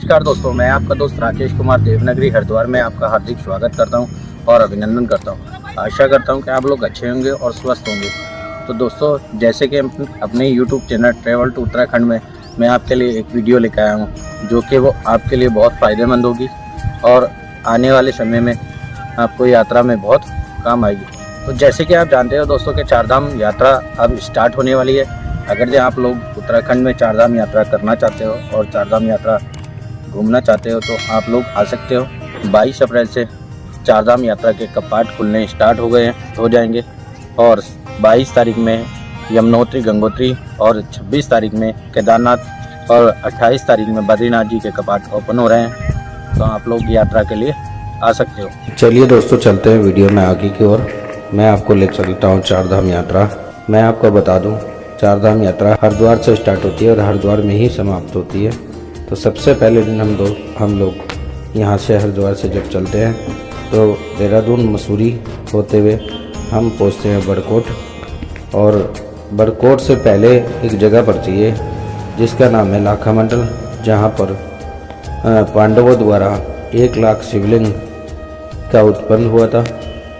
नमस्कार दोस्तों, मैं आपका दोस्त राकेश कुमार देवनगरी हरिद्वार में आपका हार्दिक स्वागत करता हूं और अभिनंदन करता हूं। आशा करता हूं कि आप लोग अच्छे होंगे और स्वस्थ होंगे। तो दोस्तों, जैसे कि अपने YouTube channel travel to Uttarakhand में मैं आपके लिए एक वीडियो लेकर आया हूं, जो कि वो आपके लिए बहुत फ़ायदेमंद होगी और आने वाले समय में आपको यात्रा में बहुत काम आएगी। तो जैसे कि आप जानते हो दोस्तों कि चारधाम यात्रा अब स्टार्ट होने वाली है। अगर जो आप लोग उत्तराखंड में चारधाम यात्रा करना चाहते हो और चारधाम यात्रा घूमना चाहते हो तो आप लोग आ सकते हो। 22 अप्रैल से चारधाम यात्रा के कपाट खुलने स्टार्ट हो जाएंगे और 22 तारीख में यमुनोत्री गंगोत्री और 26 तारीख में केदारनाथ और 28 तारीख में बद्रीनाथ जी के कपाट ओपन हो रहे हैं। तो आप लोग यात्रा के लिए आ सकते हो। चलिए दोस्तों, चलते हैं वीडियो में आगे की ओर। मैं आपको ले चलता हूँ चारधाम यात्रा। मैं आपको बता दूँ, चारधाम यात्रा हरिद्वार से स्टार्ट होती है और हरिद्वार में ही समाप्त होती है। तो सबसे पहले दिन हम लोग यहाँ से हरिद्वार से जब चलते हैं तो देहरादून मसूरी होते हुए हम पहुँचते हैं बड़कोट। और बड़कोट से पहले एक जगह पड़ती है जिसका नाम है लाखा मंडल, जहाँ पर पांडवों द्वारा 1 लाख शिवलिंग का उत्पन्न हुआ था।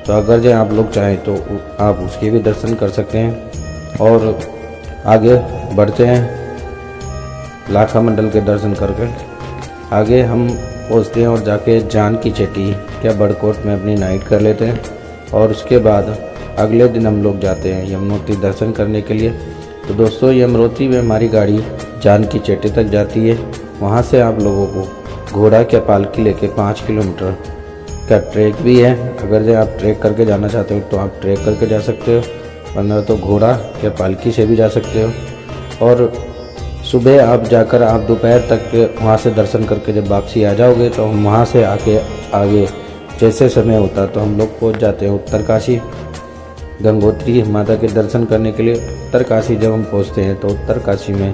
तो अगर जो आप लोग चाहें तो आप उसके भी दर्शन कर सकते हैं। और आगे बढ़ते हैं, लाखा मंडल के दर्शन करके आगे हम पहुंचते हैं और जाके जान की चेटी या बड़कोट में अपनी नाइट कर लेते हैं। और उसके बाद अगले दिन हम लोग जाते हैं यमुनोत्री दर्शन करने के लिए। तो दोस्तों, यमुनोत्री में हमारी गाड़ी जान की चेटी तक जाती है। वहां से आप लोगों को घोड़ा क्या पालकी लेके 5 किलोमीटर का ट्रैक भी है। अगर जो आप ट्रैक करके जाना चाहते हो तो आप ट्रैक करके जा सकते हो, वरना तो घोड़ा या पालकी से भी जा सकते हो। और सुबह आप जाकर आप दोपहर तक वहाँ से दर्शन करके जब वापसी आ जाओगे तो हम वहाँ से आगे जैसे समय होता तो हम लोग पहुँच जाते हैं उत्तरकाशी गंगोत्री माता के दर्शन करने के लिए। उत्तरकाशी जब हम पहुँचते हैं तो उत्तरकाशी में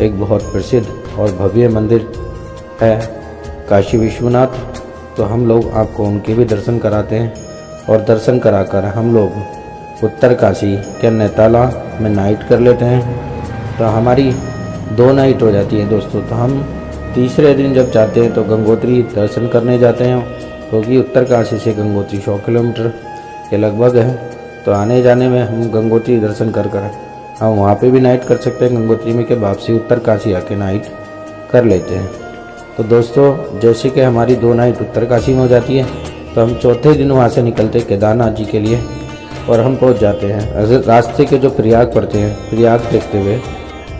एक बहुत प्रसिद्ध और भव्य मंदिर है काशी विश्वनाथ। तो हम लोग आपको उनके भी दर्शन कराते हैं और दर्शन कराकर हम लोग उत्तरकाशी के नेताला में नाइट कर लेते हैं। तो हमारी 2 नाइट हो जाती है दोस्तों। तो हम तीसरे दिन जब जाते हैं तो गंगोत्री दर्शन करने जाते हैं, क्योंकि उत्तरकाशी से गंगोत्री 100 किलोमीटर के लगभग है। तो आने जाने में हम गंगोत्री दर्शन कर हम वहाँ पे भी नाइट कर सकते हैं गंगोत्री में, के वापसी उत्तरकाशी आके नाइट कर लेते हैं। तो दोस्तों, जैसे कि हमारी 2 नाइट उत्तरकाशी में हो जाती है तो हम चौथे दिन वहाँ से निकलते हैं केदारनाथ जी के लिए और हम पहुँच जाते हैं। रास्ते के जो प्रयाग पड़ते हैं, प्रयाग देखते हुए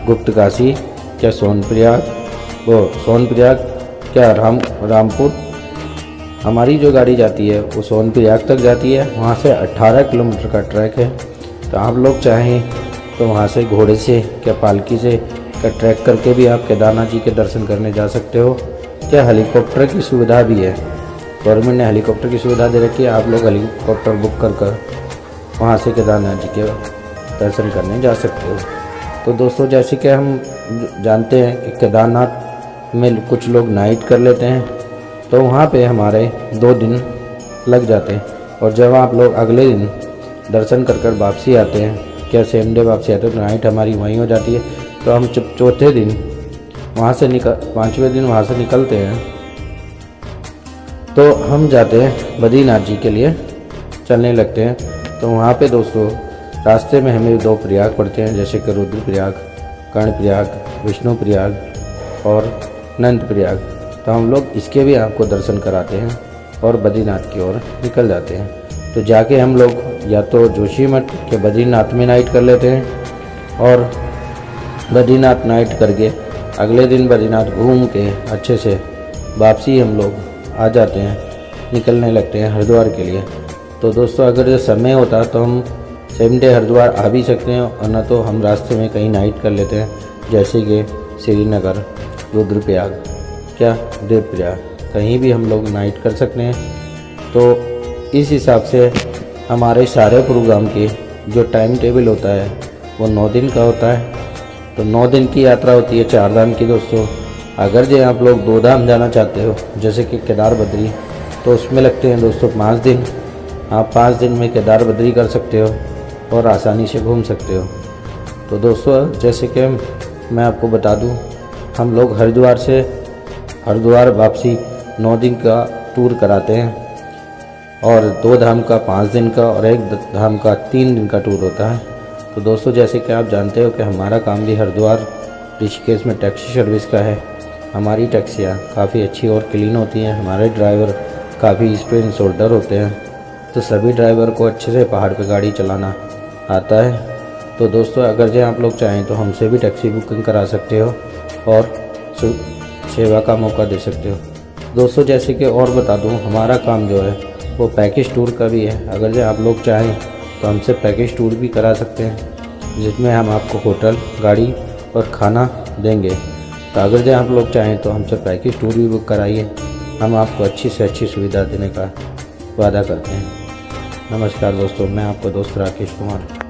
गुप्तकाशी क्या सोनप्रयाग क्या रामपुर, हमारी जो गाड़ी जाती है वो सोनप्रयाग तक जाती है। वहाँ से 18 किलोमीटर का ट्रैक है। तो आप लोग चाहें तो वहाँ से घोड़े से क्या पालकी से का ट्रैक करके भी आप केदारनाथ जी के दर्शन करने जा सकते हो। क्या हेलीकॉप्टर की सुविधा भी है, गवर्नमेंट ने हेलीकॉप्टर की सुविधा दे रखी है। आप लोग हेलीकॉप्टर बुक कर वहाँ से केदारनाथ जी के दर्शन करने जा सकते हो। तो दोस्तों, जैसे कि हम जानते हैं कि केदारनाथ में कुछ लोग नाइट कर लेते हैं, तो वहाँ पे हमारे 2 दिन लग जाते हैं। और जब आप लोग अगले दिन दर्शन कर वापसी आते हैं, क्या सेम डे वापसी आते हैं, तो नाइट हमारी वहीं हो जाती है। तो हम चौथे दिन वहाँ से 5वें दिन वहाँ से निकलते हैं तो हम जाते हैं बद्रीनाथ जी के लिए चलने लगते हैं। तो वहाँ पे दोस्तों रास्ते में हमें 2 प्रयाग पड़ते हैं, जैसे कि रुद्रप्रयाग, कर्णप्रयाग, विष्णुप्रयाग और नंदप्रयाग। तो हम लोग इसके भी आपको दर्शन कराते हैं और बद्रीनाथ की ओर निकल जाते हैं। तो जाके हम लोग या तो जोशीमठ के बद्रीनाथ में नाइट कर लेते हैं और बद्रीनाथ नाइट करके अगले दिन बद्रीनाथ घूम के अच्छे से वापसी हम लोग आ जाते हैं, निकलने लगते हैं हरिद्वार के लिए। तो दोस्तों, अगर ये समय होता तो हम सेम डे हरिद्वार आ भी सकते हैं, और न तो हम रास्ते में कहीं नाइट कर लेते हैं, जैसे कि श्रीनगर, रुद्रप्रयाग क्या देवप्रयाग, कहीं भी हम लोग नाइट कर सकते हैं। तो इस हिसाब से हमारे सारे प्रोग्राम के जो टाइम टेबल होता है वो 9 दिन का होता है। तो 9 दिन की यात्रा होती है चारधाम की दोस्तों। अगर जो आप लोग 2 धाम जाना चाहते हो, जैसे कि केदार बद्री, तो उसमें लगते हैं दोस्तों 5 दिन। आप 5 दिन में केदार बद्री कर सकते हो और आसानी से घूम सकते हो। तो दोस्तों, जैसे कि मैं आपको बता दूं, हम लोग हरिद्वार से हरिद्वार वापसी 9 दिन का टूर कराते हैं और 2 धाम का 5 दिन का और 1 धाम का 3 दिन का टूर होता है। तो दोस्तों जैसे कि आप जानते हो कि हमारा काम भी हरिद्वार ऋषिकेश में टैक्सी सर्विस का है। हमारी टैक्सियाँ काफ़ी अच्छी और क्लीन होती हैं, हमारे ड्राइवर काफ़ी एक्सपीरियंस शोल्डर होते हैं। तो सभी ड्राइवर को अच्छे से पहाड़ पे गाड़ी चलाना आता है। तो दोस्तों अगर जो आप लोग चाहें तो हमसे भी टैक्सी बुकिंग करा सकते हो और सेवा का मौका दे सकते हो। दोस्तों जैसे कि और बता दूं, हमारा काम जो है वो पैकेज टूर का भी है। अगर जो आप लोग चाहें तो हमसे पैकेज टूर भी करा सकते हैं, जिसमें हम आपको होटल, गाड़ी और खाना देंगे। तो अगर जो आप लोग चाहें तो हमसे पैकेज टूर भी बुक कराइए, हम आपको अच्छी से अच्छी सुविधा देने का वादा करते हैं। नमस्कार दोस्तों, मैं आपका दोस्त राकेश कुमार।